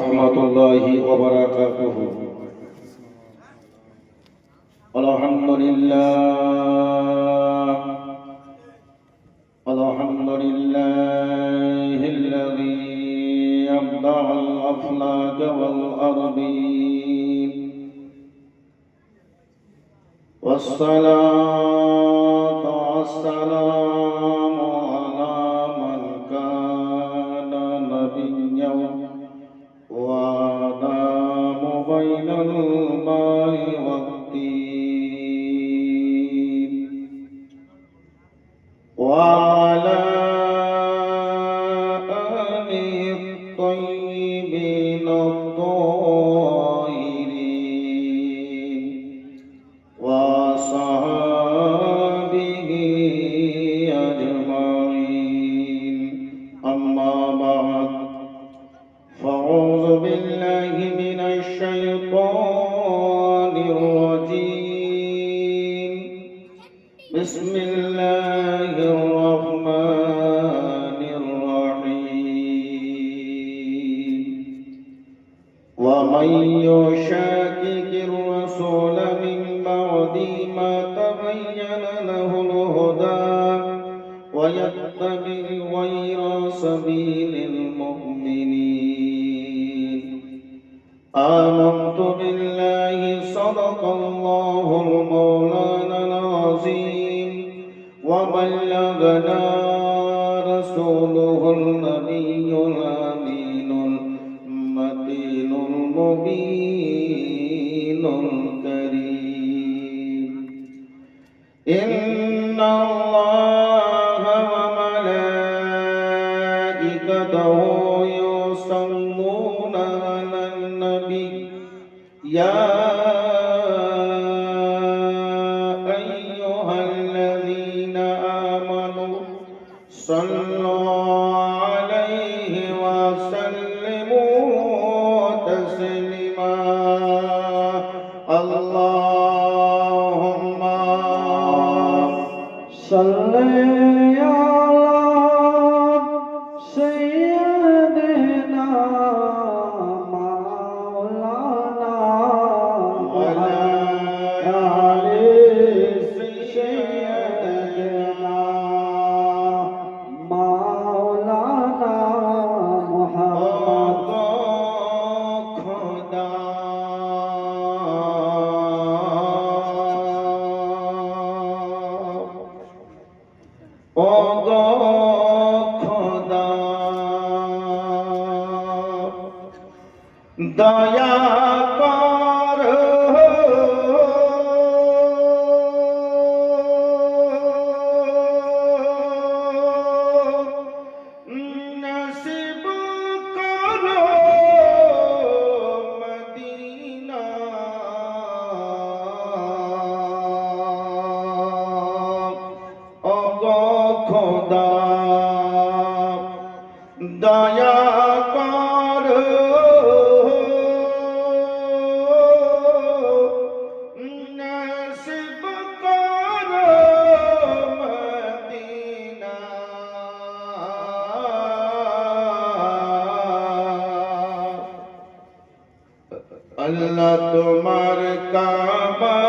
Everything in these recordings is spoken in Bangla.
warahmatullahi wabarakatuh. Alhamdulillahilladzi abda'al aflaqa wal ardin. Wassalatu wassalamu ala man kana nabiyyan wa adamu bainal ma'i wat-tin wa ala alihi at-tayyibin at-tahirin wa sahbihi ajma'in. Amma ba'd. Fa'udzu billahi minasy syaithanir rajim. Bismillahirrahmanirrahim. Wa may yushaqiqir rasula min ba'di ma tabayyana lahul huda wa yattabi' ghayra sabilil mu'minin. Amantu billahi sadaqallahul mawlanal azim wa ballaghana rasuluhul nabiyyul aminul matinul mubinul karim. Inna Allaha wa malaikatahu yusalluna 'alan nabi ya ayyuhalladzina amanu sallu 'alaihi wa sallimu taslima. Allahumma salli ala sayyidina maulana wa ala ali sayyidina maulana Muhammad. দয়া কর নসিব কর মদিনা ওগো খোদা দয়া কর নসিব কর মদিনা। আল্লাহ তোমার কাবা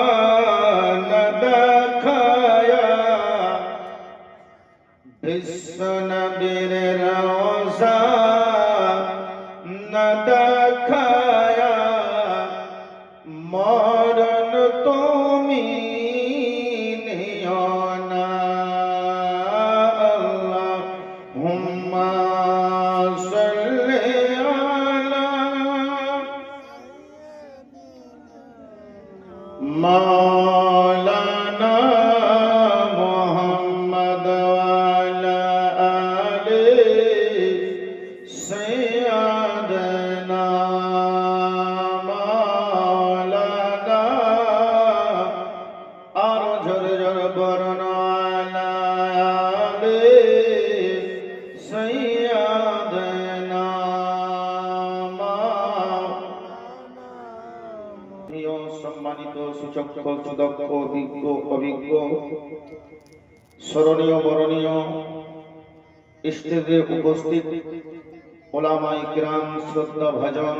না দেখায়া বিশ্ব নবীর রওজা না দেখায়া মরণ তুমি নিও না। আল্লাহুম্মা সাল্লি আলা মাওলানা মুহাম্মদ ওয়া আলা আলি সাইয়্যিদানা মাওলানা। আর জোরে জোরে বলুন আলা আলি সাইয়্যিদানা মাওলানা। সম্মানিত সুচক্ষ সুদক্ষ অভিজ্ঞ স্মরণীয় বরণীয় স্টেজে উপস্থিত ওলামায়ে কিরাম, শ্রদ্ধা ভাজন,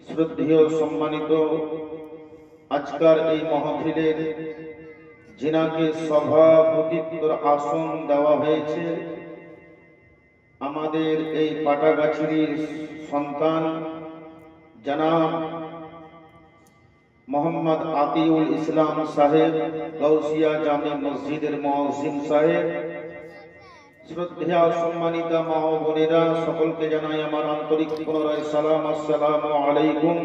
শ্রদ্ধেয় সম্মানিত, আজকের এই মাহফিলের যিনাকে সভাপতিত্বর আসন দেওয়া হয়েছে, আমাদের এই পাটাগাছির সন্তান জনাব মোহাম্মদ আতিউল ইসলাম সাহেব, গাউসিয়া জামে মসজিদের মুয়াজ্জিন সাহেব, শ্রদ্ধেয় সম্মানিত মা ও বোনেরা, সকলকে জানাই আমার আন্তরিক পুনরায় সালাম। আসসালামু আলাইকুম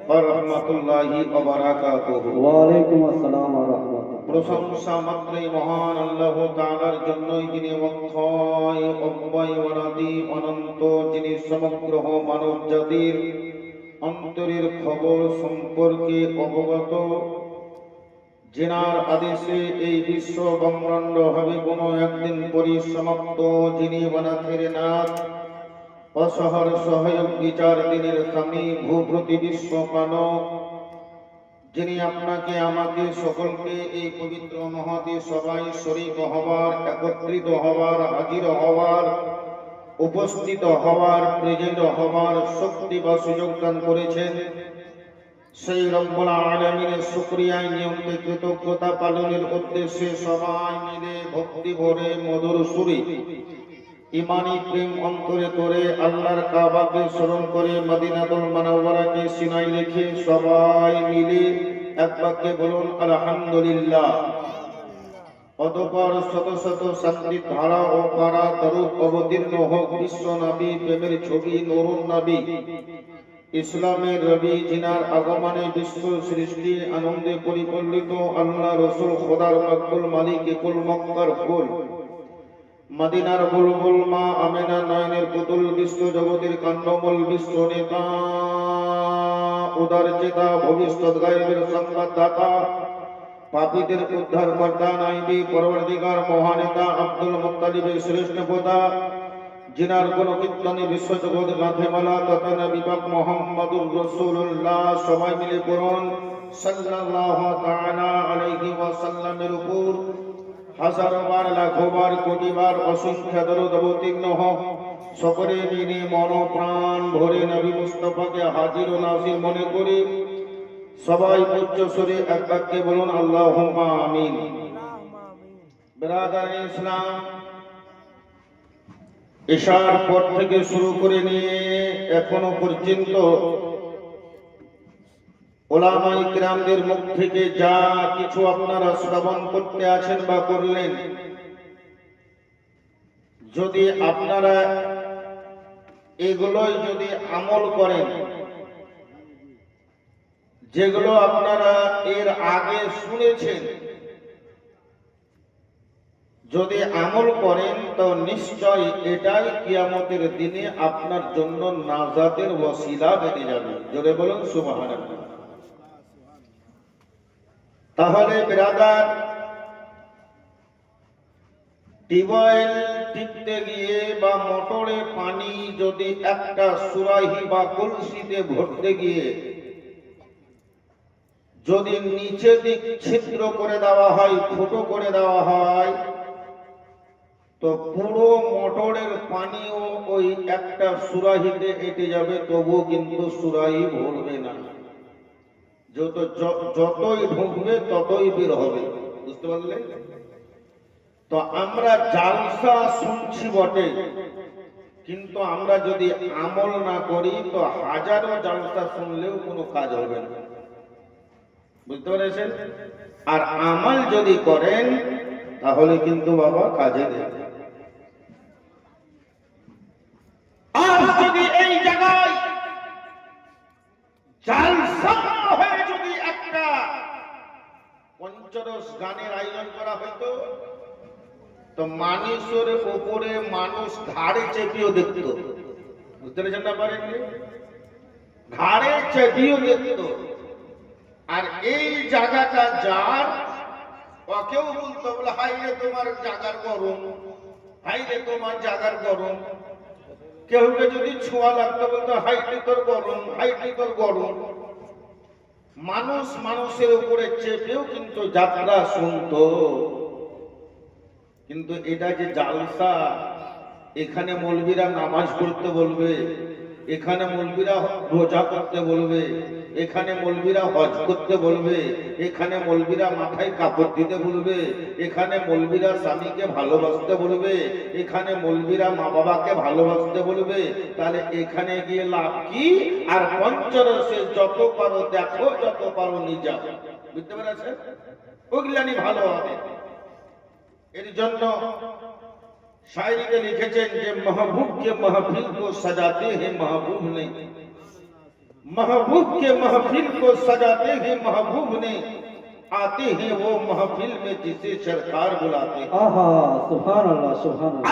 ওয়া রাহমাতুল্লাহি ওয়া বারাকাতুহু। ওয়া আলাইকুম আসসালাম ওয়া রাহমাতুল্লাহ। প্রশংসা মাত্রই মহান আল্লাহ তাআলার জন্যই, যিনি অক্ষয় অব্যয় অনাদি অনন্ত, যিনি সমগ্র মানব জাতির অন্তরের খবর সম্পর্কে অবগত, যিনার আদেশে এই বিশ্ব ব্রহ্মাণ্ড হবে কোনো একদিন পরিসমাপ্ত, যিনি বানাথের নাথ, অসহার সহায়ক, বিচার দিনের স্বামী, ভূপ্রতি বিশ্বপালক, যিনি আপনাকে আমাকে সকলকে এই পবিত্র মহতে সবাই শরীক হওয়ার, একত্রিত হওয়ার, হাজির হওয়ার, উপস্থিত হওয়ার, প্রেজেন্ট হওয়ার শক্তি বা সুযোগ দান করেছেন, সেই রব্বুল আলামিনের শুকরিয়ায় নিয়মকে কৃতজ্ঞতা পালনের উদ্দেশ্যে সবাই মিলে ভক্তি ভরে মধুর সুরে ইমানি প্রেম অন্তরে করে আল্লাহর কাবাকে স্মরণ করে মদিনাতুল মুনাওয়ারাকে সিনায় রেখে সবাই মিলে এক বাক্যে বলুন আলহামদুলিল্লাহ। অতঃপর শত শত শান্তির ধারা ও পারা দরুদ অবতীর্ণ হোক বিশ্ব নবী, প্রেমের ছবি নূরুন নবী, ইসলামের রবি, জিনার আগমনে বিশ্ব সৃষ্টি আনন্দে পরিপল্লিত, আল্লাহ রসুল খোদার মকবুল, মালিক কুল মক্কার ফুল, মদিনার বুলবুল, মা আমেনা নয়নের পুতুল, বিশ্ব জগতের কান্ডমূল, বিশ্ব নেতা, উদার চেতা, ভবিষ্যৎ গায়েবের সংবাদদাতা, পাপীদের উদ্ধার কর্তা, নাইবি পরবর্তীকার মহানেতা, আব্দুল মুত্তালিবের শ্রেষ্ঠ পোতা, জিনার কোন কীর্তনে বিশ্বজগৎ গাঁথেমালা তথা নবী পাক মুহাম্মদুর রাসূলুল্লাহ। সবাই মিলে পড়ুন সাল্লাল্লাহু তাআলা আলাইহি ওয়াসাল্লামের উপর হাজারো বার, লাখো বার, কোটি বার অসংখ্য দরুদ অবতীর্ণ হোক। সকলে মিলে মন প্রাণ ভরে নবী মুস্তাফাকে হাজির ও নাজির মনে করি সবাই উচ্চ স্বরে এক বাক্যে বলুন আল্লাহুম্মা আমিন। ব্রাদার ইসলাম, ঈশার পর থেকে শুরু করে নিয়ে এখনো পর্যন্ত ওলামায়ে কিরামদের মুখ থেকে যা কিছু আপনারা শ্রবণ করতে আছেন বা করলেন, যদি আপনারা এগুলোই যদি আমল করেন, যেগুলো আপনারা এর আগে শুনেছেন, যদি আমল করেন তো নিশ্চয় এটাই কিয়ামতের দিনে আপনার জন্য নাজাতের ওসিলা বেঁধে যাবে। জোরে বলুন সুবহানাল্লাহ। তাহলে ব্রাদার, টিউবওয়েল টিপতে গিয়ে বা মোটরে পানি যদি একটা সুরাহি বা কলসিতে ভরতে গিয়ে যদি নিচে দিক ছিদ্র করে দেওয়া হয়, ফুটো করে দেওয়া হয়, তো পুরো মোটরের পানিও ওই একটা সুরাহিতে এঁটে যাবে, তবুও কিন্তু সুরাহি ভরবে না। যতই ঢুকবে ততই বের হবে। বুঝতে পারলে? তো আমরা জালসা শুনছি বটে, কিন্তু আমরা যদি আমল না করি তো হাজারো জালসা শুনলেও কোনো কাজ হবে না। বুঝতে পেরেছেন? আর আমল যদি করেন তাহলে কিন্তু বাবা কাজে দেবে। আর যদি এই জায়গায় জালসা হয়ে যদি একটা পঞ্চরস গানের আয়োজন করা হইতো তো মানুষের উপরে মানুষ ঘাড়ে চেপিয়েও দেখত। বুঝতে পেরেছেন না? পারেননি? ঘাড়ে চেপিয়েও দেখত। আর এই জায়গাটা যার, ওকেও বলতো বলে হাই রে তোমার জাগার গরম, হাই রে তোমার জাগার গরম। কেউকে যদি ছোঁয়া লাগতো বলতো হাইটি তোর গরম, হাইটি তোর গরম। মানুষ মানুষের উপরে চেপেও কিন্তু যাত্রা শুনতো। কিন্তু এটা যে জালসা, এখানে মৌলবীরা নামাজ পড়তে বলবে, এখানে মৌলবীরা রোজা করতে বলবে, এখানে মৌলবীরা হজ করতে বলবে, এখানে মৌলবীরা মাথায় কাপড় দিতে বলবে, এখানে মৌলবীরা স্বামীকে ভালোবাসতে বলবে, এখানে মৌলবীরা মা বাবাকে ভালোবাসতে বলবে, তাহলে এখানে গিয়ে লাভ কি? আর পঞ্চরসে যত পারো দেখো, যত পারো নিজা, বুঝতে পেরেছেন? ওগুলানি ভালো হবে। এর জন্য शायरी लिखेছেন যে महबूब के महफिल को सजाते हैं महबूब ने, महबूब के महफिल को सजाते हैं महबूब ने, आते हैं वो महफिल में जिसे सरकार बुलाते हैं। आहा सुभान अल्लाह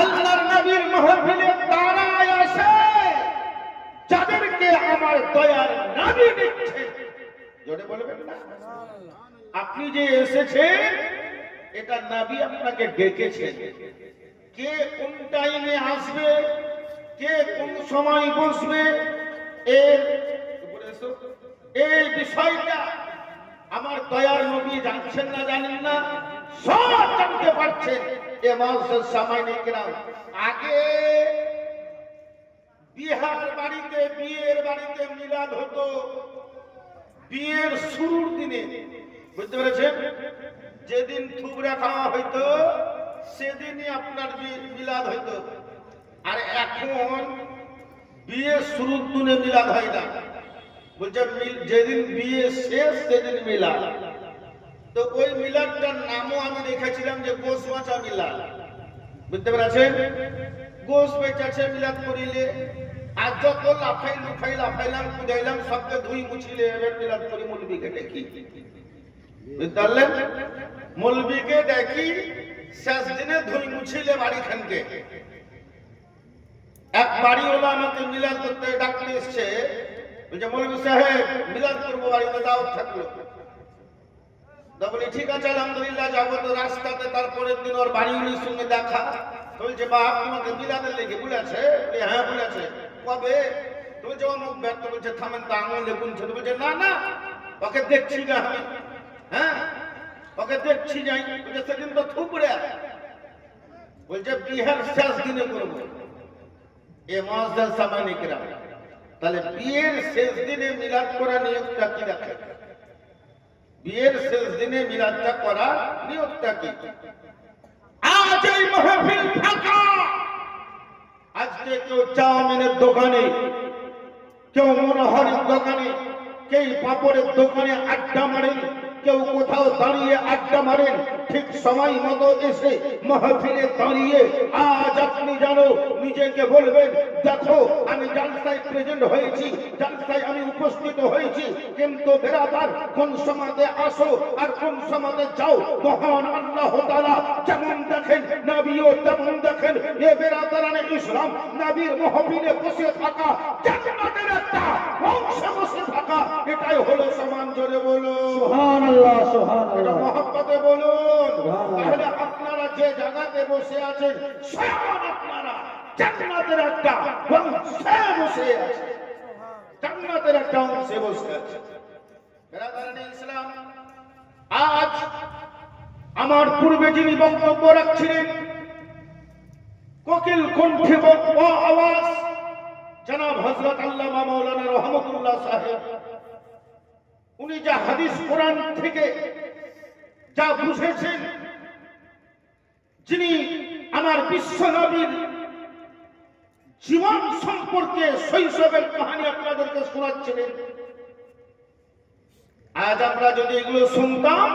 আল্লাহর নবীর মাহফিলে তারা আসে যাদেরকে আমার দয়ার নবী দিচ্ছে। জোরে বলবেন না? আপনি যে এসেছেন এটা নবী আপনাকে ডেকেছে। কে কোন টাইমে আসবে, কে কোন সময় বসবে, এই বিষয়টা আমার দয়ার নবী জানছেন না, জানেন না, সব জানতে পারছেন। এ মানুষের সামান্য কেরাম আগে বিহার বাড়িতে, বিয়ের বাড়িতে মিলাদ হতো বিয়ের শুরুর দিনে, বুঝতে পেরেছেন? যেদিন থুবড়া খাওয়া হইতো সেদিনই আপনার মিলাদ হইতো। আর এখন বিয়ে শুরুর দিনে মিলাদ হয় না, বলছে যেদিন বিয়ে শেষ সেদিন মিলাদ। তো ওই মিলাদটার নামও আমি রেখেছিলাম যে গোশ বাঁচা মিলাদ, বুঝতে পেরেছেন? গোশ বেচাছে মিলাদ করিলে, আর যত লাফাইলাম কুদাইলাম সবকে ধুই মুছিলে এবার মিলাদ করি মৌলবীকে দেখি, বুঝতে পারলেন? মৌলবীকে দেখি শেষ দিনে ধুই মুছিলে বাড়ি খানকে। এক বাড়িওয়ালা আমাকে মিলাদ করতে ডাকতে এসছে, বলছে মৌলবী সাহেব মিলাদ করবো, বাড়িতে দাওয়াত থাকলো। বলি ঠিক আছে আলহামদুলিল্লাহ যাবো। তো রাস্তাতে তারপরের দিন ওর বাড়িওয়ালির সঙ্গে দেখা, বলছে বাপ তোমাকে মিলাদের লেগে বলেছে? হ্যাঁ বলেছে। কবে? বলছে অমুক ব্যর্থ। বলছে থামেন তো, আঙুলে গুনছে। বলছে না না ওকে দেখছি না আমি, হ্যাঁ ওকে দেখছি যাই। বলছে সেদিন তো থুপড়ে। বলছে বিহার শেষ দিনে করবো। এ মাসদার সামানি কিরাম, তাহলে বিয়ের শেষ দিনে মিলাদ করা নিয়তটা কি দেখে? বিয়ের শেষ দিনে মিলাদটা করা নিয়তটা কি? আজ এই মাহফিল ফাঁকা। আজকে কেউ চাউমিনের দোকানে, কেউ মনোহরের দোকানে, কেউ পাপড়ের দোকানে আড্ডা মারেন, কেউ কোথাও দাঁড়িয়ে আড্ডা মারেন, ঠিক সময় মতো এসে মাহফিলে দাঁড়িয়ে আজ আপনি জানো নিজেকে বলবেন দেখো আমি জালসায় প্রেজেন্ট হয়েছি, জালসায় আমি উপস্থিত হয়েছি, কিন্তু বেরাদার কোন সমাজে আসো আর কোন সমাজে যাও মহান আল্লাহ তাআলা যেমন দেখেন নবীও তেমন দেখেন। এ বেরাদারানে ইসলাম নবীর মাহফিলে বসে থাকা, জান্নাতের একটা অংশে বসে থাকা, এটাই হলো সমান। জোরে বলো সুবহানাল্লাহ সুবহানাল্লাহ, মহব্বতে বলুন। তাহলে আপনারা যে জায়গাতে বসে আছেন স্বয়ং আপনারা জান্নাতের একটা অংশে বসে আছেন, জান্নাতের একটা অংশে বসে আছেন। বেরাদারানে ইসলাম, আজ আমার পূর্বে যিনি বক্তব্য রাখছিলেন কোকিল কণ্ঠে আওয়াজ জনাব হযরত আল্লামা মাওলানা রহমতুল্লাহ সাহেব, উনি যা হাদিস কোরআন থেকে যা বুঝেছেন, যিনি আমার বিশ্ব নবীর জীবন সম্পর্কে শৈশবের কাহিনী আপনাদেরকে শোনাচ্ছিলেন, আজ আমরা যদি এগুলো শুনতাম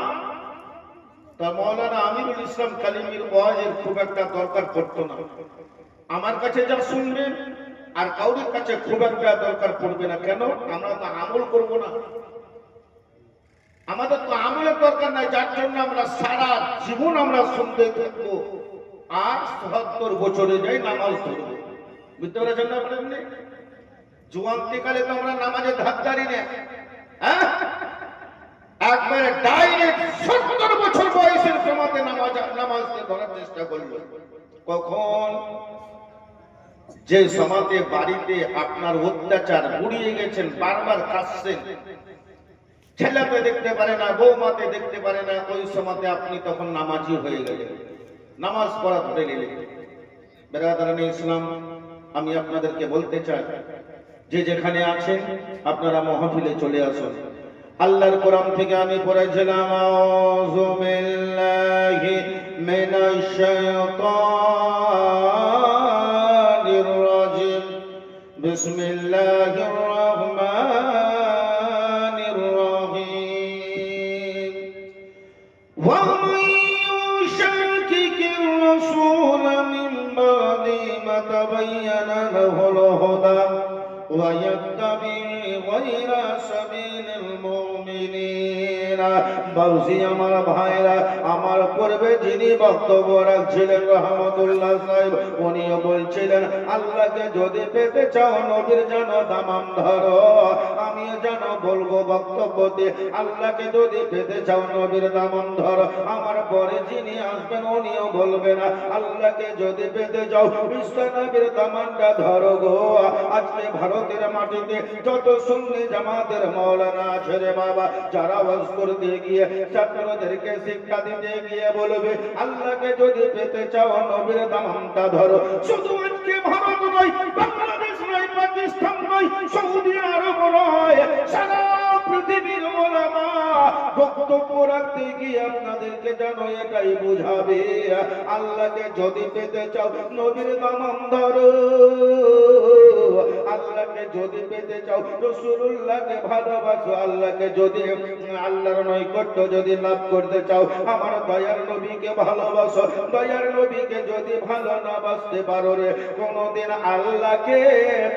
তা মাওলানা আমিরুল ইসলাম কালিমির ওয়াজের খুব একটা দরকার পড়তো না। আমার কাছে যা শুনবেন আর কাউরির কাছে খুব একটা দরকার পড়বে না। কেন? আমরা তো আমল করব না, আমাদের তো আমলের দরকার নাই, যার জন্য আমরা সারা জীবন আমরা শুনতে থাকবো আর ৭৭ বছরে যাই নামাজ ধরবো। বুঝতে পেরেছেন না? আপনার জুয়ান্তিকালে তো আমরা নামাজে ধাক দাঁড়ি না, হ্যাঁ একবারে ডাইরেক্ট ৭০ বছর বয়সের সময়তে নামাজকে ধরার চেষ্টা করলো। কখন? যে সময়তে বাড়িতে আপনার অত্যাচার বুড়িয়ে গেছেন, বারবার কাঁদছেন, ছেলেতে দেখতে পারে না, বৌমাতে দেখতে পারে না, ওই সময়তে আপনি তখন নামাজি হয়ে গেলেন, নামাজ পড়া ধরে নিলেন। বেরাদারানে ইসলাম, আমি আপনাদেরকে বলতে চাই, যে যেখানে আছেন আপনারা মাহফিলে চলে আসুন। আল্লাহর কোরআন থেকে আমি পড়েছিলাম, আউযু বিল্লাহি মিনাশ শাইতানির রাজিম, বিসমিল্লাহির রহমানির রহিম। ওয়া মান ইউশাকিকির রাসূল মিন বাদি মা তাবায়্যানা লাহুল হুদা ওয়া ইয়াত্তাবি গায়রা সাবিলিল মুমিনিন। বলছি আমার ভাইরা, আমার পূর্বে যিনি বক্তব্য রাখছিলেন রহমতুল্লাহ সাহেব, উনিও বলছিলেন আল্লাহকে যদি পেতে চাও নবীর জানো দামাম ধরো। আমিও জানো বলবো বক্তব্যতে, আল্লাহকে যদি পেতে চাও নবীর দামাম ধরো। আমার পরে যিনি আসবেন উনিও বলবেন আল্লাহকে যদি পেতে চাও বিশ্ব নবীর দামানটা ধরো গো। আজকে ভারতের মাটিতে যত সুন্নি জামাতের মাওলানা আছে রে বাবা, যারা ওয়াজ করতে গিয়ে ছাত্রদেরকে শিক্ষা দিতে গিয়ে বলবে আল্লাহকে যদি পেতে চাও নবীর দামানটা ধরো। শুধু আজকে ভারত নয়, বাংলাদেশ নয়, পাকিস্তান নয়, সৌদি আরব নয়, সারা পৃথিবীর ওলামা বক্তব্য রাখতে গিয়ে আপনাদেরকে জানো এটাই বুঝাবে, আল্লাহকে যদি পেতে চাও নবীর দামান ধরো। আল্লাহকে যদি পেতে চাও রাসূলুল্লাহকে ভালোবাসো। আল্লাহকে যদি আল্লাহর নৈকট্য যদি লাভ করতে চাও আমার দয়ার নবীকে ভালোবাসো। দয়ার নবীকে যদি ভালো না বাসতে পারো রে, কোনদিন আল্লাহকে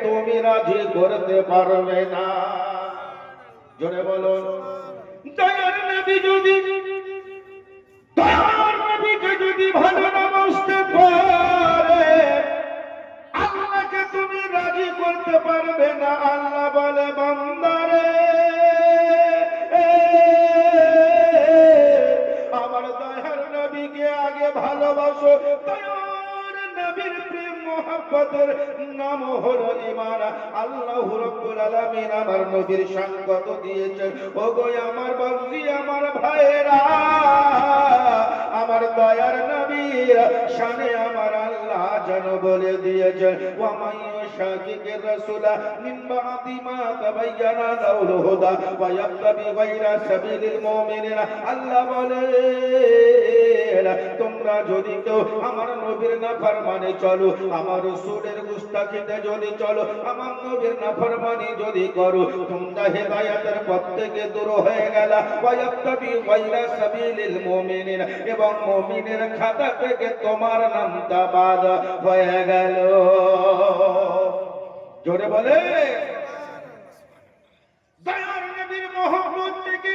তুমি রাজি করতে পারবে না। জোরে বলো, দয়ার নবী যদি, দয়ার নবীকে যদি ভালো না বাসতে পারে আল্লাহকে তুমি রাজি করতে পারবে না। আল্লাহ বলে বান্দারে আমার দয়ার নবীকে আগে ভালোবাসো। দয়ার নবীর প্রেম মোহাব্বতের নাম হলো ঈমান। আল্লাহ রাব্বুল আলামিন আমার নবীর শান কত দিয়েছেন। ওগো আমার বান্দি, আমার ভাইরা, আমার দয়ার নবীর শানে আমার আল্লাহ যেন বলে দিয়েছেন, ওয়া মান ইউশাকিকির রাসূলা মিন বাদি মা তাবায়্যানা লাহুল হুদা ওয়া ইয়াত্তাবি গায়রা সাবিলিল মুমিনিন। আল্লাহ বলে তোমরা যদি কেউ আমার নবীর নাফরমানি চলো, আমার রাসূলের গুস্তাখিতে যদি চলো, আমার নবীর নাফরমানি যদি করো, তোমরা হেদায়েতের পথ থেকে দূর হয়ে গেলা। ওয়া ইয়াত্তাবি গায়রা সাবিলিল মুমিনিন, এবং মুমিনের খাতা থেকে তোমার নামটা বাদ হয়ে গেল। জোরে বলে, দয়ার নবীর মহব্বত থেকে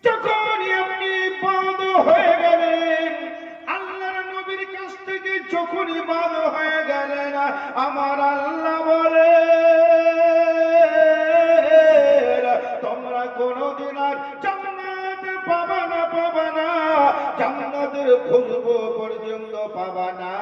যখনই আপনি বাদ হয়ে গেলেন, আল্লাহর নবীর কাছ থেকে যখনই বাদ হয়ে গেলেন, আমার আল্লাহ বলে তোমরা কোনদিন আর জান্নাত পাবা না, পাবা না, জান্নাতের খুশবু পর্যন্ত পাবা না।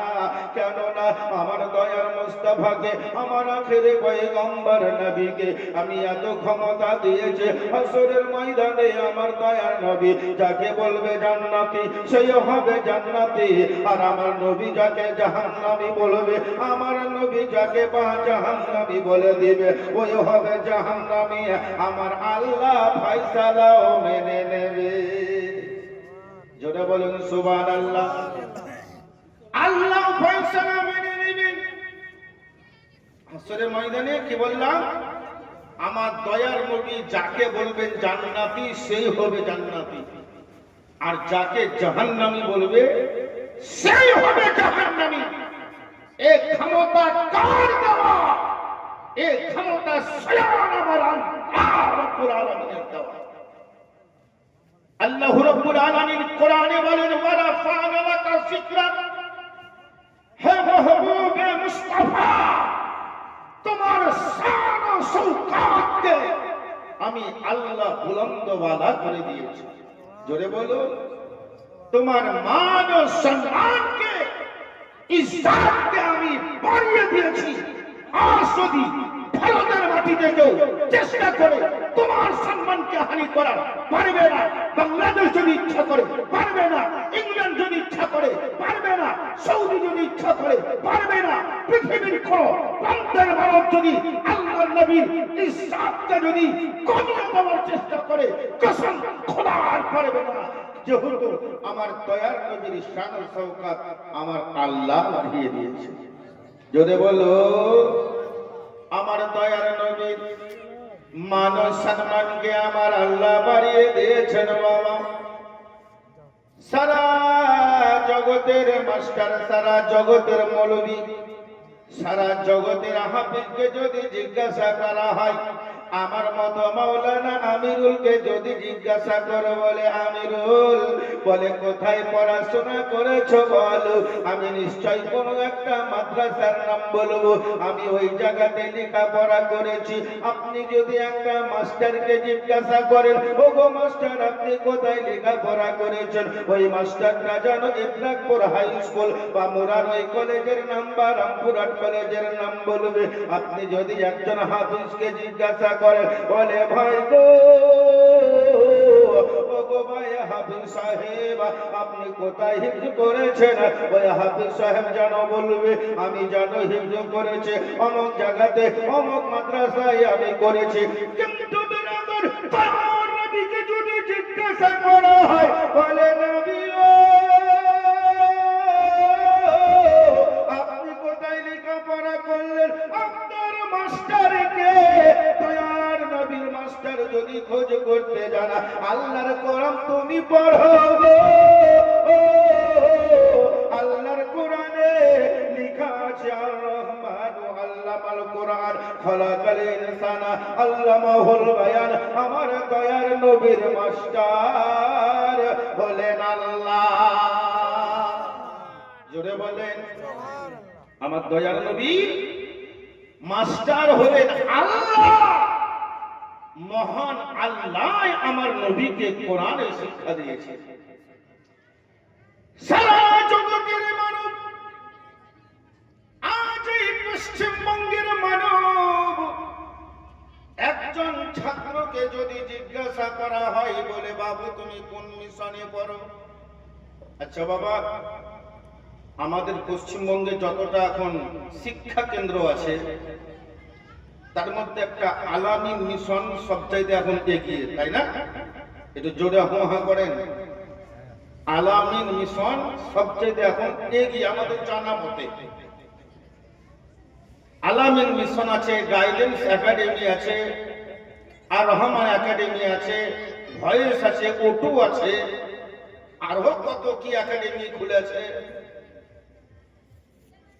কেননা আমার দয়ার মুস্তাফাকে, আমার আখেরে পয়গম্বর নবীকে আমি এত ক্ষমতা দিয়েছে, হাসরের ময়দানে আমার দয়ার নবী যাকে বলবে জান্নাতি সেই হবে জান্নাতি, আর আমার নবী যাকে জাহান্নামী বলবে, আমার নবী যাকে জাহান্নামী বলে দিবে ওই হবে জাহান্নামী। আমার আল্লাহ ফয়সালাও মেনে নেবে। জোরে বলুন সুবহানাল্লাহ। আল্লাহ ফয়সালা মেনে নেবেন। হাসরের ময়দানে কি বললাম, আমার দয়ার নবী যাকে বলবেন জান্নাতি সেই হবে জান্নাতি, আর যাকে জাহান্নামী বলবে সেই হবে জাহান্নামী। এই ক্ষমতা কার দেওয়া? এই ক্ষমতা স্বয়ং আমার আল্লাহ রাব্বুল আলামিনের দেওয়া। আল্লাহ রাব্বুল আলামিন কোরআনে বলেন, ওয়া রাফা'না লাকা যিকরাক, হে মাহবুবে মুস্তাফা তোমার শান ও শওকতকে আমি আল্লাহ বুলন্দ ওয়ালা করে দিয়েছি। জোরে বলো, তোমার মান ও সম্মানকে, ইজ্জতকে আমি বাড়িয়ে দিয়েছি। আর যদি ভারতের মাটিতে কেউ চেষ্টা করে তোমার সম্মানকে হানি করার পারবে না। বাংলাদেশ যদি ইচ্ছা করে পারবে না, ইংল্যান্ড যদি ইচ্ছা করে পারবে না, সৌদি যদি ইচ্ছা করে পারবে না, পৃথিবীর কোন প্রান্তের মানব যদি আল্লাহর নবীর ইসলামকে যদি কমিয়ে দেওয়ার চেষ্টা করে কসম খোদার পারবে না। যেহেতু আমার দয়ার নবীর শান ও শওকত আমার আল্লাহ বাড়িয়ে দিয়েছে। যদি বলো আমার দয়ার নবীর মান ও সম্মানকে আমার আল্লাহ বাড়িয়ে দিয়েছেন বাবা। সারা জগতের মাস্টার, সারা জগতের মৌলবী, সারা জগতের হাফিজকে যদি জিজ্ঞাসা করা হয়, আমার মতো মাওলানা আমিরুলকে যদি জিজ্ঞাসা করে বলে আমিরুল বলে কোথায় পড়াশোনা করেছো বলো, আমি নিশ্চয় কোনো একটা মাদ্রাসার নাম বলবো, আমি ওই জায়গাতে লেখাপড়া করেছি। আপনি যদি একটা মাস্টারকে জিজ্ঞাসা করেন ও গো মাস্টার আপনি কোথায় লেখাপড়া করেছেন, ওই মাস্টারটা জানো ইদ্রাকপুর হাই স্কুল বা মুরার ওই কলেজের নাম বা রামপুরহাট কলেজের নাম বলবে। আপনি যদি একজন হাফিজকে জিজ্ঞাসা করেন বলে ভাই গো ও গো ভাই হাফিজ সাহেব আপনি কোথায় হিফজ করেছেন, ওই হাফিজ সাহেব জানো বলবে আমি জানো হিফজ করেছে অমুক জায়গাতে অমুক মাদ্রাসায় আমি করেছি। কিন্তু বিরাদর তার নবীকে যদি জিজ্ঞাসা করা হয় বলে নবী আপনি কোথায় লেখাপড়া করলেন, আপনার মাস্টারকে দয়ার নবীর মাস্টার যদি খোঁজ করতে জানা আল্লাহর কোরআন তুমি পড়ো গো। আল্লাহর কোরআনে লেখা আছে আর রহমান আল্লামাল কোরআন খলাকাল ইনসানা আল্লামাহুল বায়ান। আমার দয়ার নবীর মাস্টার হলেন আল্লাহ। জোরে বলেন আমার দয়ার নবীর মাস্টার হলেন আল্লাহ। মহান আল্লাহ আমার নবীকে কোরআনে শিক্ষা দিয়েছে। সারা জগতের মানব, আজ এই পশ্চিমবঙ্গের মানব, একজন ছাত্রকে যদি জিজ্ঞাসা করা হয় বলে বাবু তুমি কোন মিশনে পড়ো, আচ্ছা বাবা আমাদের পশ্চিমবঙ্গে যতটা এখন শিক্ষা কেন্দ্র আছে তার মধ্যে একটা আলামিন মিশন সবচাইতে এখন এগিয়ে, তাই না? একটু জোরে হা করেন। আলামিন মিশন সবচাইতে এখন এগিয়ে আমাদের জানা মতে। আলামিন মিশন আছে, গাইডেন্স একাডেমি আছে, আর রহমান একাডেমি আছে, ভয়েস আছে, ওটু আছে, আরো কত কি একাডেমি খুলেছে।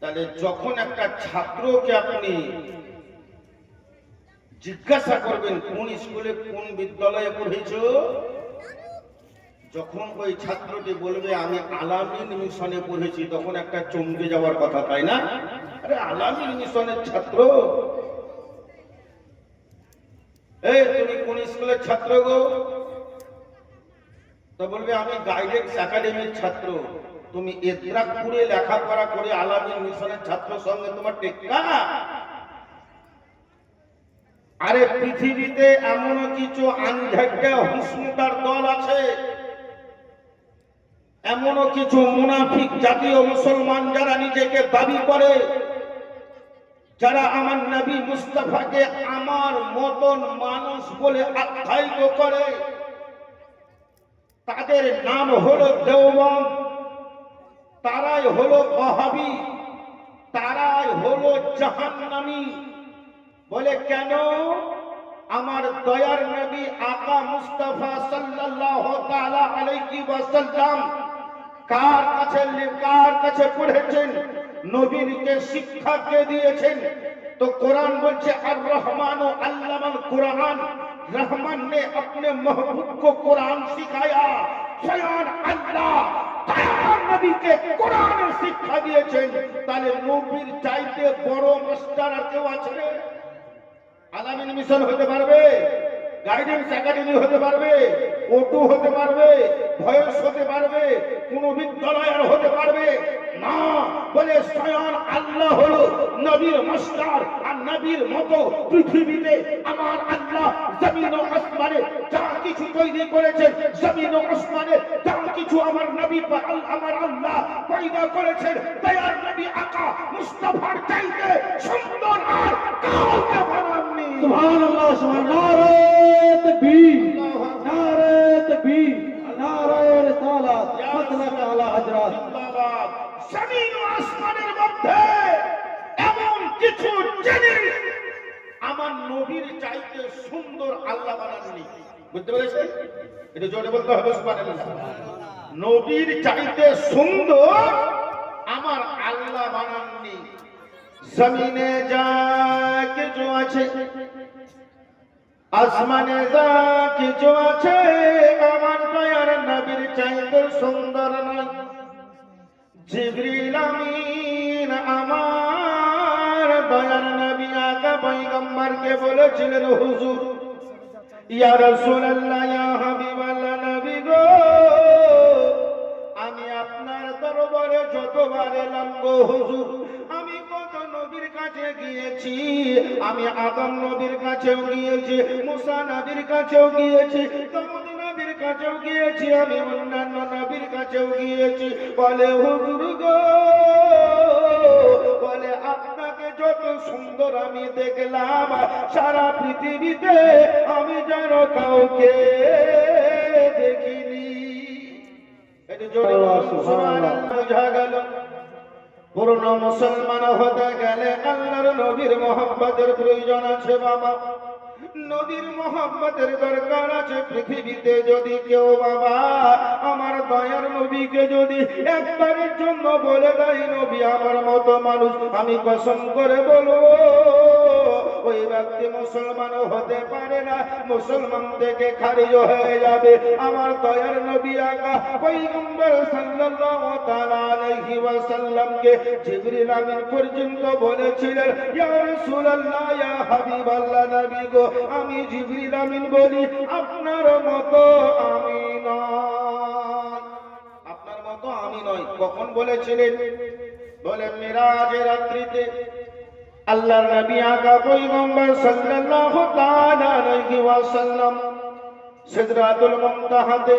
তাহলে যখন একটা ছাত্রকে আপনি জিজ্ঞাসা করবেন কোন স্কুলে কোন বিদ্যালয়ে পড়েছো, যখন ওই ছাত্রটি বলবে আমি আলামিন মিশনে পড়েছি তখন একটা চমকে যাওয়ার কথা, তাই না? আরে আলামিন মিশনের ছাত্র, এই তুমি কোন স্কুলের ছাত্র গো? তো বলবে আমি গাইডেন্স একাডেমির ছাত্র। তুমি ইদ্রাকপুরে লেখাপড়া করে আলামিন মিশনের ছাত্র সঙ্গে তোমার টেক্কা? আরে পৃথিবীতে এমন কিছু আনঝাড্ডা হুসমুতার দল আছে, এমনও কিছু মুনাফিক জাতীয় মুসলমান যারা নিজেকে দাবি করে, যারা আমার নবী মুস্তাফাকে আমার মতন মানুষ বলে আখ্যায়িত করে। তাদের নাম হলো দেওবন্দ, তারাই হলো ওয়াহাবি, তারাই হলো জাহান্নামী। বলে কেন? আমার দয়ার নবী আকা মুস্তাফা সাল্লাল্লাহু তাআলা আলাইহি ওয়াসাল্লাম কার কাছে পড়েছেন, নবীকে শিক্ষা কে দিয়েছেন? तो कुरान बोलছে আর रहमान अल्लामल कुरान, रहमान ने अपने महबूब को कुरान सिखाया। स्वयं अल्लाह তার নবীকে কোরআনের শিক্ষা দিয়েছেন। তাহলে নবীর চাইতে বড় মাস্টার আর কেউ আছে? আলামিন মিশন হতে পারবে, গাইডেন্স একাডেমি হতে পারবে, ওটু হতে পারবে, ভয়েস হতে পারবে, কোন বিদ্যালয় আর হতে পারবে? না, বলে স্বয়ং আল্লাহ হলো নবীর মাস্টার। আর নবীর মতো পৃথিবীতে আমার আল্লাহ জমিন ও আসমানে যা কিছু তৈরি করেছেন, জমিন ও আসমানে যা কিছু আমার নবী আমার আল্লাহ পয়দা করেছেন, দয়ার নবী আকা মুস্তাফার চাইতে সুন্দর আর কাউকে বানাননি। সুবহানাল্লাহ সুবহানাল্লাহ। নারে তাকবীর, নারে তাকবীর, নারে রিসালাত, মাসলাক আলা হযরত। জিন্দাবাদ। জমিন ও আসমানের মধ্যে এমন কিছু জিনিস আমার নবীর চাইতে সুন্দর আল্লাহ বানাননি। বুঝতে পেরেছেন? এটা জোরে বলতে হবে সুবহানাল্লাহ। নবীর চাইতে সুন্দর আমার আল্লাহ বানাননি। জমিনে যা কিছু আছে, আসমানে যা কিছু আছে, আমার দয়ার নবীর চাইতে সুন্দর নয়। জিবরিল আমিন আমার দয়ার নবী আকা পয়গম্বরকে বলেছিলেন, হুজুর ইয়া রাসূলুল্লাহ, ইয়া হাবিবাল্লাহ, নবী গো, আমি আপনার দরবারে যতবার এলাম গো হুজুর, আমি কত নবীর কাছে গিয়েছি, আমি আদম নবীর কাছেও গিয়েছি, মুসা নবীর কাছেও গিয়েছি, দাউদ নবীর কাছেও গিয়েছি, আমি অন্যান্য নবীর কাছেও গিয়েছি। বলে হুজুর গো, বলে আপনাকে যত সুন্দর আমি দেখলাম সারা পৃথিবীতে আমি যেন কাউকে দেখিনি। এটা জোরে সুবহানাল্লাহ। বোঝা গেল পূর্ণ মুসলমান হতে গেলে আল্লাহর নবীর মহব্বতের প্রয়োজন আছে বাবা। নবীর মহব্বতের দরকার আছে। পৃথিবীতে যদি কেউ বাবা আমার দয়ার নবীকে যদি একবারের জন্য বলে দেয় নবী আমার মতো মানুষ, আমি কসম করে বলবো ওই ব্যক্তি মুসলমান হতে পারে না, মুসলমান থেকে খারিজ হয়ে যাবে। আমার দয়ার নবী আকা পয়গম্বর সাল্লাল্লাহু তাআলা আলাইহি ওয়াসাল্লামকে জিবরিল আমিন পর্যন্ত বলেছিলেন, ইয়া রাসূলুল্লাহ, ইয়া হাবিবাল্লাহ, নবী গো, আমি জিবরিল আমিন বলি আপনার মতো আমি নয়, আপনার মতো আমি নয়। কখন বলেছিলেন? বলে মেরাজের রাত্রিতে আল্লাহর নবী আকা পয়গম্বর সাল্লাল্লাহু তাআলা আলাইহি ওয়াসাল্লাম সিদরাতুল মুনতাহাতে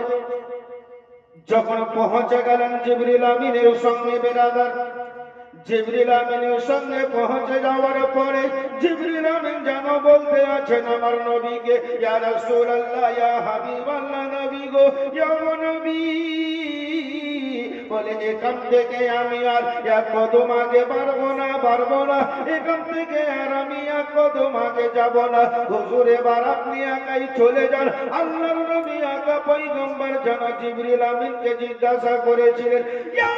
যখন পৌঁছে গেলেন জিবরিল আমিনের সঙ্গে বেরাদার, জিবরিল আমিনের সঙ্গে পৌঁছে যাওয়ার পরে জিবরিল আমিন যেন বলতে আছেন আমার নবীকে, ইয়া রাসূলুল্লাহ, ইয়া হাবিবাল্লাহ, নবী গো, ইয়া নবী, বলে এখান থেকে আমি আর এক কদম আগে পারবো না, এখান থেকে আর আমি এক কদম আগে যাব না। হুজুর এবার আপনি একাই চলে যান। আল্লাহর নবী আকা পয়গম্বর যেন জিবরিল আমিনকে জিজ্ঞাসা করেছিলেন, ইয়া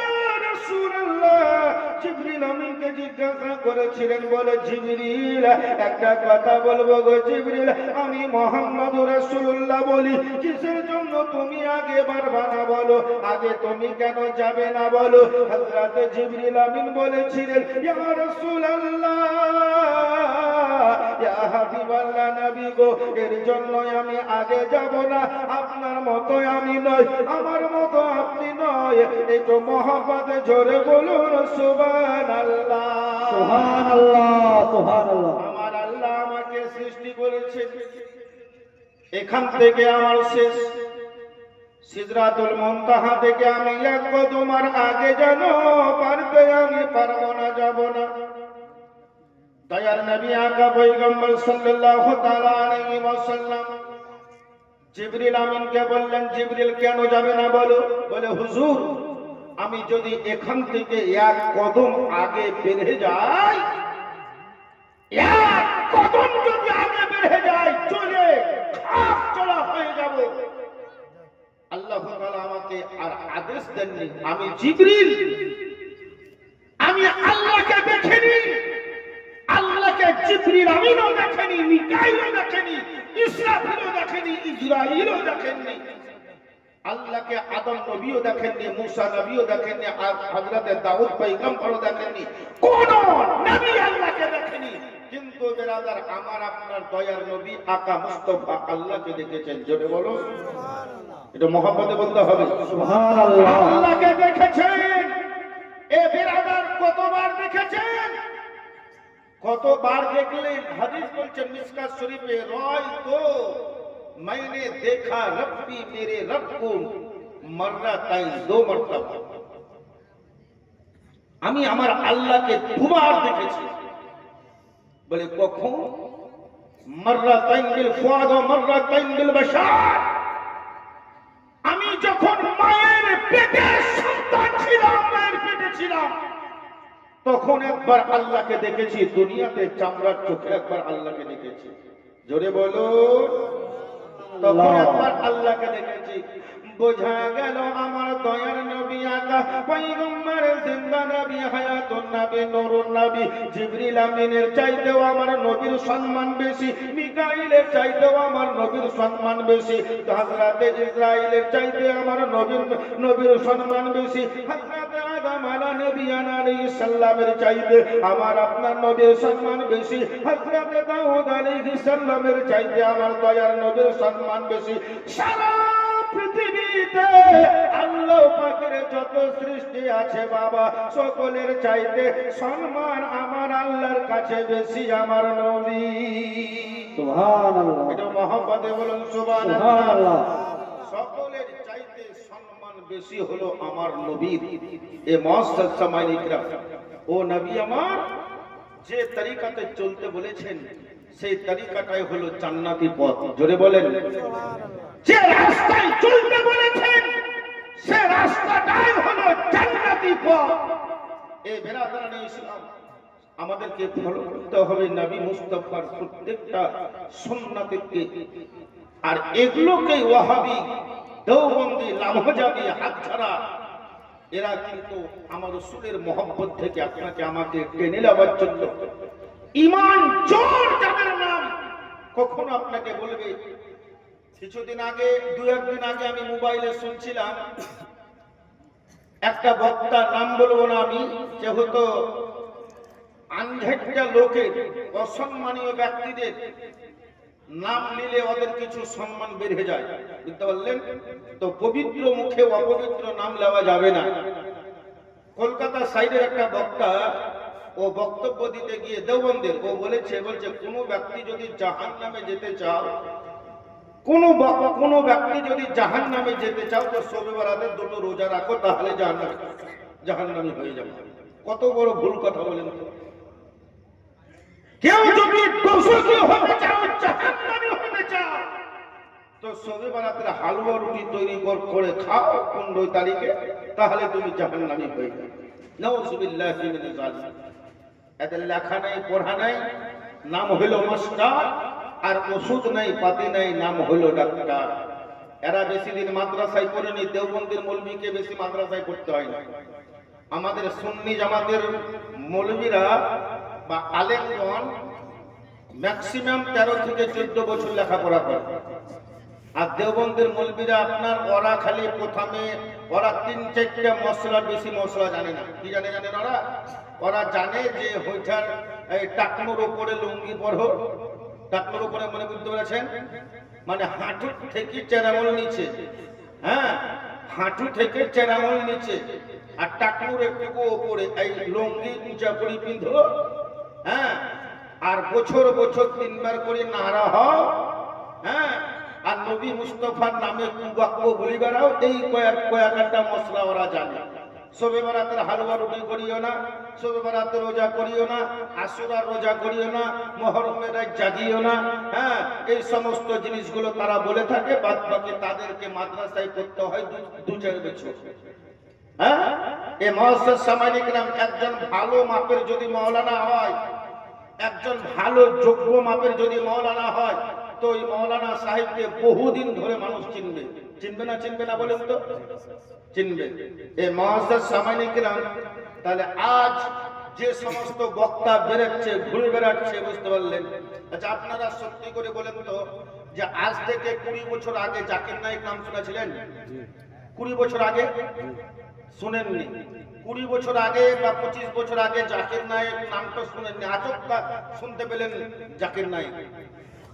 রাসূলুল্লাহ, জিবরিল আমিনকে জিজ্ঞাসা করেছিলেন, বলে জিবরিল একটা কথা বলবো গো জিবরিল, আমি মুহাম্মদুর রাসূলুল্লাহ বলি, কিসের জন্য তুমি আগে পারবা না বলো, আগে তুমি কেন যাবে না বলো। হযরত জিবরিল আমিন বলেছিলেন, ইয়া রাসূলুল্লাহ, ইয়া হাবিবাল্লাহ, নবী গো, এর জন্যই আমি আগে যাব না। আপনার মতো আমি নই, আমার মতো আপনি নয়। একটু মহব্বতে জোরে বলুন সুবহানাল্লাহ, সুবহানাল্লাহ, সুবহানাল্লাহ। আমার আল্লাহ আমাকে সৃষ্টি করেছেন, এখান থেকে আমার শেষ। সিদরাতুল মুনতাহা থেকে আমি এক কদম আর আগে যেন পারতে আমি পারবো না, যাব না। দয়ার নবী আকা পয়গম্বর সাল্লাল্লাহু তাআলা আলাইহি ওয়াসাল্লাম জিবরিল আমিনকে বললেন, জিবরিল কেন যাবে না বলো? বলে হুজুর, আমি যদি এখান থেকে এক কদম আগে বেড়ে যাই, এক কদম যদি আগে বেড়ে যাই, চলে খাপ চলা হয়ে যাব। আল্লাহ তাআলা আমাকে আর আদেশ দেননি। আমি জিবরিল, আমি আল্লাহকে দেখিনি, আল্লাহকে জিবরিল আমিনও দেখেনি, মিকাঈলও দেখেনি, ইসরাফিলও দেখেনি, ইসরাঈলও দেখেনি। আল্লাহকে আদম নবীও দেখেননি, মুসা নবীও দেখেননি, আর হযরত দাউদ পয়গম্বরও দেখেননি, কোন নবী আল্লাহকে দেখেনি। কিন্তু বেরাদার আমার আপনার দয়ার নবী আকা মুস্তাফা আল্লাহকে দেখেছেন। জোরে বলো সুবহানাল্লাহ। এটা মহব্বতে বলতে হবে, সুবহানাল্লাহ। আল্লাহকে দেখেছেন। এ বিরাদার কতবার দেখেছেন? কতবার দেখলেন? হাদিস বলছেন মিশকাত শরীফে, রয় তো मैंने देखा रब्बी मेरे रब को मर्राताइन, दो मर्तबा। আমি আমার আল্লাহকে দুবার দেখেছি। বলে কখন? মাররাতাইন বিল ফুয়াদ ওয়া মাররাতাইন বিল বাশার। আমি যখন মায়ের পেটে সন্তান ছিলাম, মায়ের পেটে ছিলাম, তখন একবার আল্লাহকে দেখেছি, দুনিয়াতে চামড়ার চোখে একবার আল্লাহকে দেখেছি। জোরে বলো। তখন একবার আল্লাহকে দেখেছি। বোঝা গেল আমার দয়ার নবী আকা পয়গম্বর জিন্দা নবী হায়াতুন নবী নূরুন নবী। জিবরিল আমিনের চাইতেও আমার নবীর সম্মান বেশি, মিকাইলের চাইতেও আমার নবীর সম্মান বেশি, হযরতে ইসরাইলের চাইতে আমার নবীর সম্মান বেশি, হযরতে আদম আলাইহিস সালামের চাইতে আমার আপনার নবীর সম্মান বেশি, হযরতে দাউদ আলাইহিস সালামের চাইতে আমার দয়ার নবীর সম্মান বেশি। সারা পৃথিবীতে আল্লাহ পাকের যত সৃষ্টি আছে বাবা, সকলের চাইতে সম্মান আমার আল্লাহর কাছে বেশি আমার নবী। সুবহানাল্লাহ। এটা মহব্বতে বলুন সুবহানাল্লাহ। সুবহানাল্লাহ। সকলের চাইতে সম্মান বেশি হলো আমার নবীর। এ মুআজ্জাজ সামাইন ইকরাম, ও নবী আমার যে তরিকাতে চলতে বলেছেন, সেই তরিকাটাই হলো জান্নাতি পথ। জোরে বলেন। যে রাস্তায় চলতে বলেছেন, সে রাস্তাটাই হলো জান্নাতি পথ। এই বেরাদারানে ইসলাম, আমাদেরকে ফলো করতে হবে নবী মুস্তাফার প্রত্যেকটা সুন্নাতকে। আর এগুলোকে ওয়াহাবি, দেওবন্দি, লামজাবি, হাতছাড়া এরা কিন্তু আমার রাসূলের মহব্বত থেকে আপনাকে আমাকে টেনে নেওয়ার জন্য ঈমান জোর যাদের নাম কখনো আপনাকে বলবে। কিছুদিন আগে, দু একদিন আগে আমি মোবাইলে শুনছিলাম একটা বক্তা, নাম বলবো না আমি, যেহেতু আনঘেটটা লোকের, অসম্মানীয় ব্যক্তিদের নাম নিলে ওদের কিছু সম্মান বেড়ে যায়, বুঝতে পারলেন তো? পবিত্র মুখে অপবিত্র নাম নেওয়া যাবে না। কলকাতা সাইডের একটা বক্তা, ও বক্তব্য দিতে গিয়ে দেওবন্দের, ও বলছে কোনো ব্যক্তি যদি জাহান্নামে যেতে চাও, কোনো ব্যক্তি যদি জাহান্নামে যেতে চাও তো শবে বরাতের দুটো রোজা রাখো, তাহলে জাহান্নামী হয়ে যাবে। কত বড় ভুল কথা বলেন তো। কেউ যদি দোষী হতে চাও, জাহান্নামী হতে চাও, তো শবে বরাতের হালুয়া রুটি তৈরি করে খাও 15 তারিখে, তাহলে তুমি জাহান্নামী হয়ে যাবে। নাউযুবিল্লাহি মিনাজ জালিম। এদের লেখা নাই, পড়া নাই, নাম হলো মাস্টার, আর ওষুধ নাই, পাতি নাই, নাম হলো ডাক্তার। এরা বেশি দিন মাদ্রাসায় পড়েনি। দেওবন্দির মৌলবীকে বেশি মাদ্রাসায় পড়তে হয় না। আমাদের সুন্নি জামাতের মৌলবীরা বা আলেমগণ ম্যাক্সিমাম 13 থেকে 14 বছর লেখাপড়া করে। আর দেওবন্দের মৌলবীরা আপনার, ওরা খালি প্রথমে ওরা 3-4টা মশলা, বেশি মশলা জানে না। কি জানেন ওরা জানে যে হইঠার এই টাকনোর উপরে লুঙ্গি পরো, টাকনোর উপরে, মনে বুঝতে পেরেছেন, মানে হাঁটু থেকে চেরামল নিচে, হ্যাঁ, হাঁটু থেকে চেরামল নিচে, আর টাকনোর একটু উপরে এই লুঙ্গি উঁচা করে পিঁধো, হ্যাঁ, আর বছর 3 বার করে নারা হও, হ্যাঁ, আর নবী মুস্তাফার নামে বাক্য বলি বেড়াও। এই কয়েকটা মশলা ওরা জানে। শবে বরাতের হালুয়া রুটি করিও না, শবে বরাতের রোজা করিও না, আশুরার রোজা করিও না, মুহররমের রাত জাগিও না, হ্যাঁ, এই সমস্ত জিনিসগুলো তারা বলে থাকে। বাদ বাকি তাদেরকে মাদ্রাসায় পড়তে হয় 2-4 বছর। হ্যাঁ, এই মুআজ্জাজ সামাইন ইকরাম, একজন ভালো মাপের যদি মাওলানা হয়, একজন ভালো যোগ্য মাপের যদি মাওলানা হয়, তো ওই মাওলানা সাহেবকে বহুদিন ধরে মানুষ চিনবে। চিনবে না বলেন তো? চিনবে। এই মুআজ্জাজ সামাইন ইকরাম, তাহলে আজ যে সমস্ত বক্তা বেরোচ্ছে, ঘুরে বেড়াচ্ছে, বুঝতে পারলেন? আচ্ছা, আপনারা সত্যি করে বলেন তো, যে আজ থেকে 20 বছর আগে জাকির নায়েক নাম শুনেছিলেন? 20 বছর আগে শুনেননি? 20 বছর আগে বা 25 বছর আগে জাকির নায়েক নামটা শুনেননি? আজবটা শুনতে পেলেন জাকির নায়েক।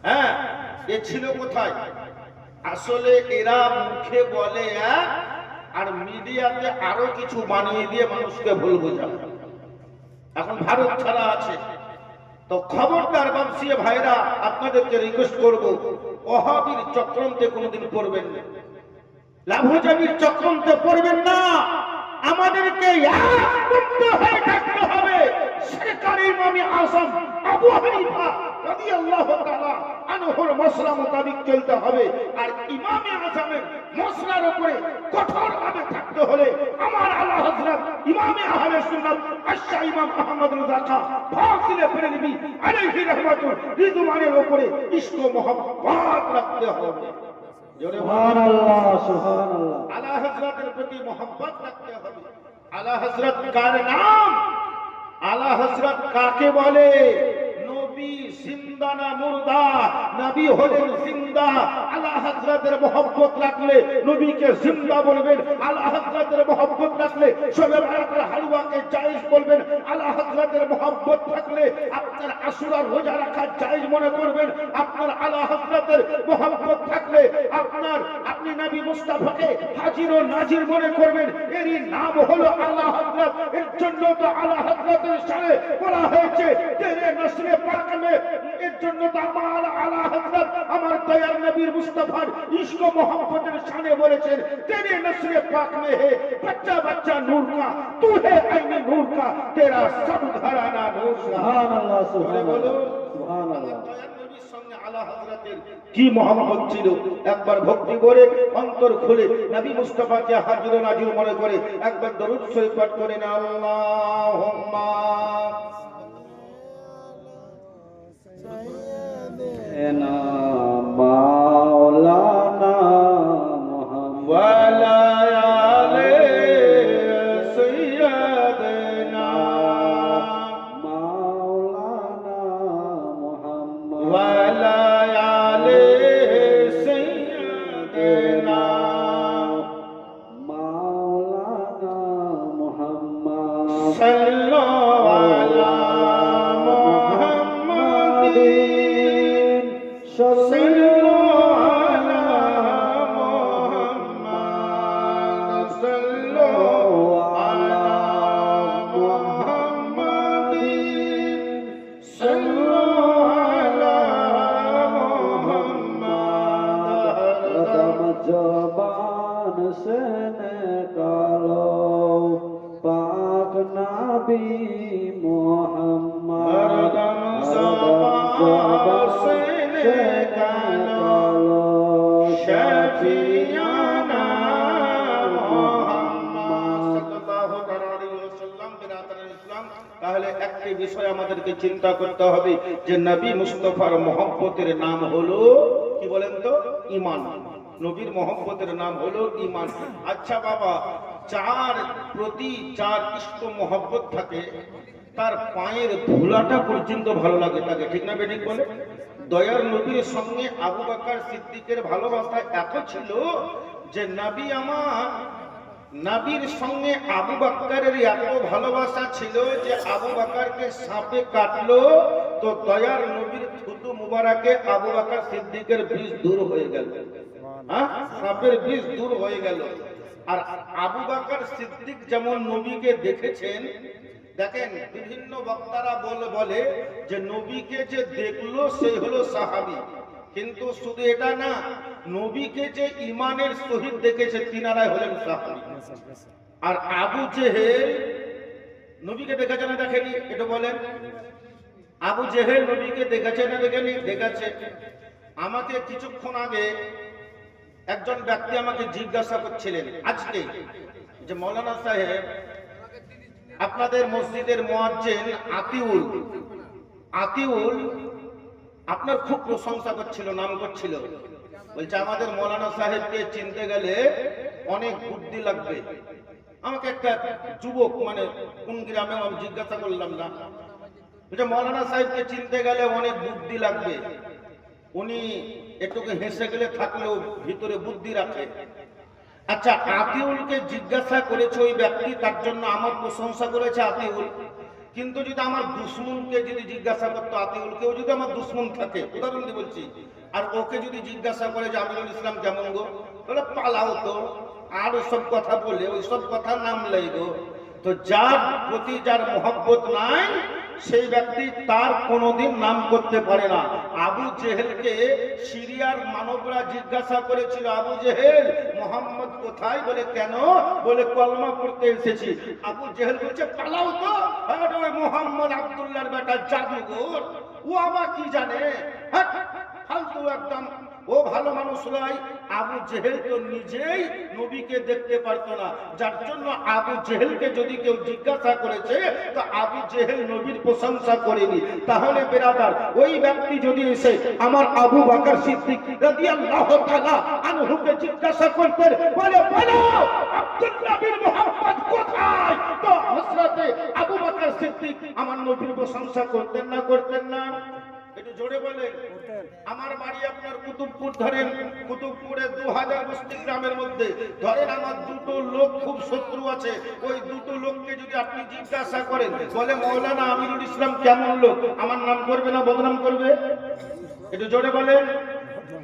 হ্যাঁ, এ ছিল কোথায়? আসলে এরা মুখে বলে এক, আর মিডিয়াতে আরো কিছু বানিয়ে দিয়ে মানুষকে ভুল বোঝাবে। এখন ভারত ছাড়া আছে, তো খবরদার বাপসিয়ে ভাইরা, আপনাদেরকে রিকোয়েস্ট করব, ওহাবির চক্রান্তে কোনোদিন পড়বেন না, লাভজাবির চক্রান্তে পড়বেন না। আমাদেরকে একমুক্ত হয়ে থাকতে হবে। সরকারি ইমাম আযম আবু হানিফা রাদিয়াল্লাহু তাআলা আনহুর মাসলা মোতাবেক চলতে হবে। আর ইমাম আযমের মাসলার উপরে কঠোরভাবে থাকতে হলে আমার আলা হযরত ইমাম আহলে সুন্নাত আশা ইমাম আহমদ রিজা খান ফাজিলে বেরেলভী আলাইহি রাহমাতুল রিজওয়ানের উপরে ইশক ও মোহাব্বত রাখতে হবে। সুবহানাল্লাহ, সুবহানাল্লাহ। আলা হযরতের প্রতি মোহাব্বত রাখতে হবে। আলা হযরত কার নাম? আলা হযরত কাকে বলে? নবী জিন্দা না মুর্দা? নবী হলেন জিন্দা। আলা হযরতের মোহাব্বত রাখলে নবীকে জিন্দা বলবেন। আলা হযরতের মোহাব্বত রাখলে শবে বরাতের হালওয়াকে জায়েজ বলবেন। আলা হযরতের মোহাব্বত থাকলে আপনার আশুরার রোজা রাখা জায়েজ মনে করবেন। আপনার আলা হযরতের মোহাব্বত থাকলে আপনি নবী মুস্তাফাকে হাজির ও নাজির মনে করবেন। এরই নাম হলো আলা হযরত। এর জন্য তো আলা হযরতের শানে বলা হয়েছে তেরে নসরে পাক মে, এর জন্য তো আমার আলা হযরত আমার দয়ার নবীর মুস্তাফার ইশক ও মোহাব্বতের শানে বলেছেন তেরে নসরে পাক মে হে বচ্চা বচ্চা নূর কা, তু হে আইনে নূর কা, তেরা সব ঘরানা নূর কা। সুবহানাল্লাহ, সুবহানাল্লাহ, সুবহানাল্লাহ। দয়ার নবীর সঙ্গে আলা হযরতের কি মোহাম্মদ ছিল! একবার ভক্তি করে অন্তর খুলে নবী মুস্তাফাকে হাজির ও নাজির মনে করে একবার দরুদ শরীফ পাঠ করেন। আল্লাহুম্মা এনা মাওলানা মুহাম্মদ ওয়ালা আলে সাইয়্যিদিনা মাওলানা মুহাম্মদ ওয়ালা আলে সাইয়্যিদিনা মাওলানা মুহাম্মদ সাল্লাল্লাহু আলা মুহাম্মাদিন সাল্লাল্লাহু আলা মুহাম্মাদ সাল্লাল্লাহু আলা মুহাম্মাদিন সাল্লাল্লাহু আলা মুহাম্মাদ। रदम जबान से निकालो पाक नबी मोहम्मद, हरदम ज़बान से निकालो शफीयाना মুহাম্মদ সাল্লাল্লাহু আলাইহি ওয়াসাল্লাম। বিরাদারান ইসলাম, তাহলে একটি বিষয় আমাদেরকে চিন্তা করতে হবে যে নবী মুস্তাফার মহব্বতের নাম হলো কি বলেন তো? ঈমান। নবীর মহব্বতের নাম হলো ঈমান। আচ্ছা বাবা, যার প্রতি যার ইষ্ট মহব্বত থাকে তার পায়ের ধুলাটা পর্যন্ত ভালো লাগে তাকে, ঠিক না বেঠিক বলে? দয়ার নবীর সঙ্গে আবু বকর সিদ্দিকের ভালোবাসা এত ছিল যে নবীর সঙ্গে আবু বকরের এত ভালোবাসা ছিল যে আবু বকরকে সাপে কাটলো তো দয়ার নবীর থুতু মুবারকে আবু বকর সিদ্দিকের বিষ দূর হয়ে গেল। সাপের বিষ দূর হয়ে গেল। আর আবু বকর সিদ্দিক যেমন নবীকে দেখেছেন, দেখেন বিভিন্ন বক্তারা বলে যে নবীকে যে দেখলো সে হলো সাহাবী, কিন্তু শুধু এটা না, নবীকে যে ঈমানের সহিত দেখেছে তিনারাই হলেন সাহাবী। আর আবু জেহেল নবীকে দেখেছে না দেখেনি? এটা বলেন। আবু জেহেল নবীকে দেখেছে না দেখেনি? দেখেছে। আমাকে কিছুক্ষণ আগে একজন ব্যক্তি আমাকে জিজ্ঞাসা করছিলেন আজকে যে মৌলানা সাহেব, আপনাদের মসজিদের মুয়াজ্জিন আতিউল আপনার খুব প্রশংসা করছিল, নাম করছিল। বলছে আমাদের মৌলানা সাহেবকে চিনতে গেলে অনেক বুদ্ধি লাগবে। আমাকে একটা যুবক, মানে কোন গ্রামে, আমি জিজ্ঞাসা করলাম না। বলছে মৌলানা সাহেবকে চিনতে গেলে অনেক বুদ্ধি লাগবে। উনি একটু হেসে গেলে থাকলেও ভিতরে বুদ্ধি রাখে। আচ্ছা, আতিউলকে জিজ্ঞাসা করেছে ওই ব্যক্তি, তার জন্য আমার প্রশংসা করেছে আতিউল। কিন্তু যদি আমার দুশ্মনকে যদি জিজ্ঞাসা করতো, আতিউলকেও যদি আমার দুশ্মন থাকে, উদাহরণ দিয়ে বলছি, আর ওকে যদি জিজ্ঞাসা করে যে আমিরুল ইসলাম কেমন গো, তাহলে পালাও তো। আর ওসব কথা বলে ওইসব কথা নাম লইগো, তো যার প্রতি যার মহব্বত নাই সেই ব্যক্তি তার কোনোদিন নাম করতে পারে না। আবু জেহেলকে সিরিয়ার মানবরা জিজ্ঞাসা করেছিল, আবু জেহেল মোহাম্মদ কোথায়? বলে কেন? বলে কলমা পড়তে এসেছি। আবু জেহেল বলছে পালাও তো, আরে ওই মোহাম্মদ আব্দুল্লাহর বেটা জাদুঘর, ও আবার কি জানে, হ্যাঁ ফালতু একদম, ও ভালো মানুষ নয়। আবু জেহেল তো নিজেই নবীকে দেখতে পারতো না, যার জন্য আবু জেহেলকে যদি কেউ জিজ্ঞাসা করেছে তো আবু জেহেল নবীর প্রশংসা করেনি। তাহলে বেরাদার, ওই ব্যক্তি যদি এসে আমার আবু বকর সিদ্দিক রাদিয়াল্লাহু তাআলা আনহুকে জিজ্ঞাসা করতেন, বলে বলো আব্দুল্লাহ বিন মুহাম্মদ কোথায়, তো হযরতে আবু বকর সিদ্দিক আমার নবীর প্রশংসা করতেন না করতেন না? একটু জোরে বলেন। আমার বাড়ি আপনার কুতুবপুর, ধরেন কুতুবপুরে 2000 বস্তি গ্রামের মধ্যে ধরেন আমার দুটো লোক খুব শত্রু আছে, ওই দুটো লোককে যদি আপনি জিজ্ঞাসা করেন, বলে মাওলানা আমিরুল ইসলাম কেমন লোক, আমার নাম করবে না বদনাম করবে? একটু জোরে বলেন।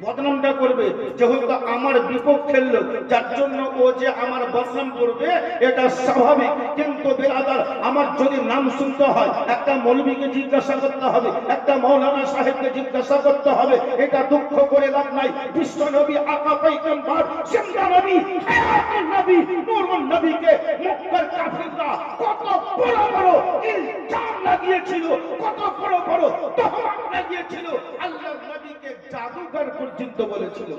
বদনামটা করবে, যেহেতু আমার বিপক্ষের লোক, যার জন্য ও যে আমার বদনাম করবে এটা স্বাভাবিক। কিন্তু বেরাদার, আমার যদি নাম শুনতে হয় একটা মৌলবীকে জিজ্ঞাসা করতে হবে, একটা মাওলানা সাহেবকে জিজ্ঞাসা করতে হবে, এটা দুঃখ করে লাভ নাই। বিশ্ব নবী আকা পয়গম্বর জিন্দা নবী হায়াতুন নবী নূরুন নবীকে মক্কার কাফিররা কত বড় বড় ইলজাম লাগিয়েছিল, কত বড় বড় তহমত লাগিয়েছিল, আল্লাহর নবীকে জাদুকর পর্যন্ত বলেছিল।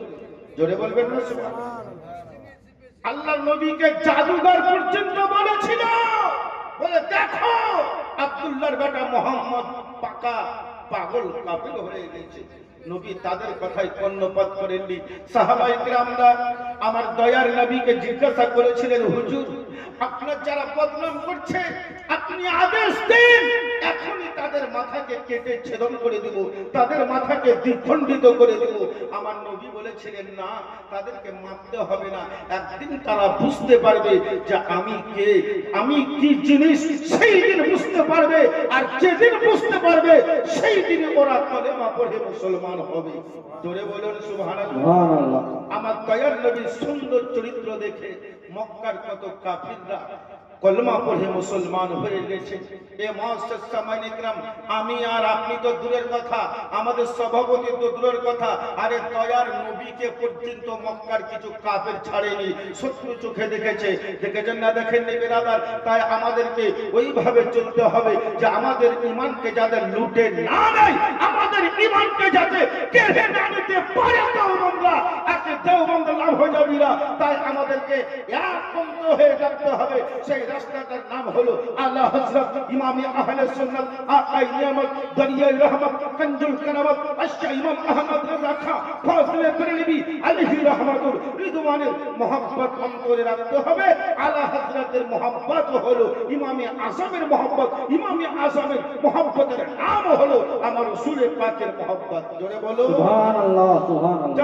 জোরে বলবেন না সুবহানাল্লাহ। আল্লাহর নবীকে জাদুকর পর্যন্ত বলেছিল, বলে দেখো আব্দুল্লাহর বেটা মোহাম্মদ পাকা পাগল কাফির হয়ে গেছে। নবী তাদের কথাই কর্ণপাত করেননি। সাহাবায়ে কেরামরা আমার দয়ার নবীকে জিজ্ঞাসা করেছিলেন, হুজুর আপনার যারা বদনাম করছে আপনি আদেশ দিন, এখনই তাদের মাথাকে কেটে ছেদন করে দেব, তাদের মাথাকে দ্বিখণ্ডিত করে দেব। আমার নবী বলেছিলেন না, তাদেরকে মারতে হবে না, একদিন তারা বুঝতে পারবে যে আমি কে, আমি কি জিনিস, সেই দিন বুঝতে পারবে। আর যেদিন বুঝতে পারবে সেই দিনে ওরা কলেমা পড়ে মুসলমান হবে। জোরে বলুন সুবহানাল্লাহ। আমার দয়ার নবীর সুন্দর চরিত্র দেখে মক্কার কত কাফিররা কলমা পড়ে মুসলমান হয়ে গেছে। এ মুআসসাস সামাইন ইকরাম, আমি আর আপনি তো দূরের কথা, আমাদের সভাপতি তো দূরের কথা, আরে দয়ার নবীকে পর্যন্ত মক্কার কিছু কাফের ছাড়েনি, শত্রু চোখে দেখেছে। দেখেছেন না দেখেননি বেরাদার? তাই আমাদেরকে ওইভাবে চলতে হবে যে আমাদের ঈমানকে যাতে লুটে না নেয়, আমাদের ঈমানকে যাতে কেড়ে না নিতে পারে দেওবন্দরা, আজকে দেওবন্দ লাভ হয়ে যাবে না। তাই আমাদেরকে একমত হয়ে থাকতে হবে। সেই রাস্তাটার নাম হলো আলা হযরত ইমামে আহলে সুন্নাত আকাই নিয়ামত দরিয়ায়ে রহমত কনজুল কারামত আশা ইমাম আহমদ রাজা খান ফজলে বরেলভী আলাইহি রহমাতুর রিদওয়ানের মহব্বত অন্তরে রাখতে হবে। আলা হযরতের মহব্বত হলো ইমামে আযমের মহব্বত, ইমামে আযমের মহব্বতের নাম হলো আমার রাসূল পাকের মহব্বত। জোরে বলো সুবহানাল্লাহ, সুবহানাল্লাহ।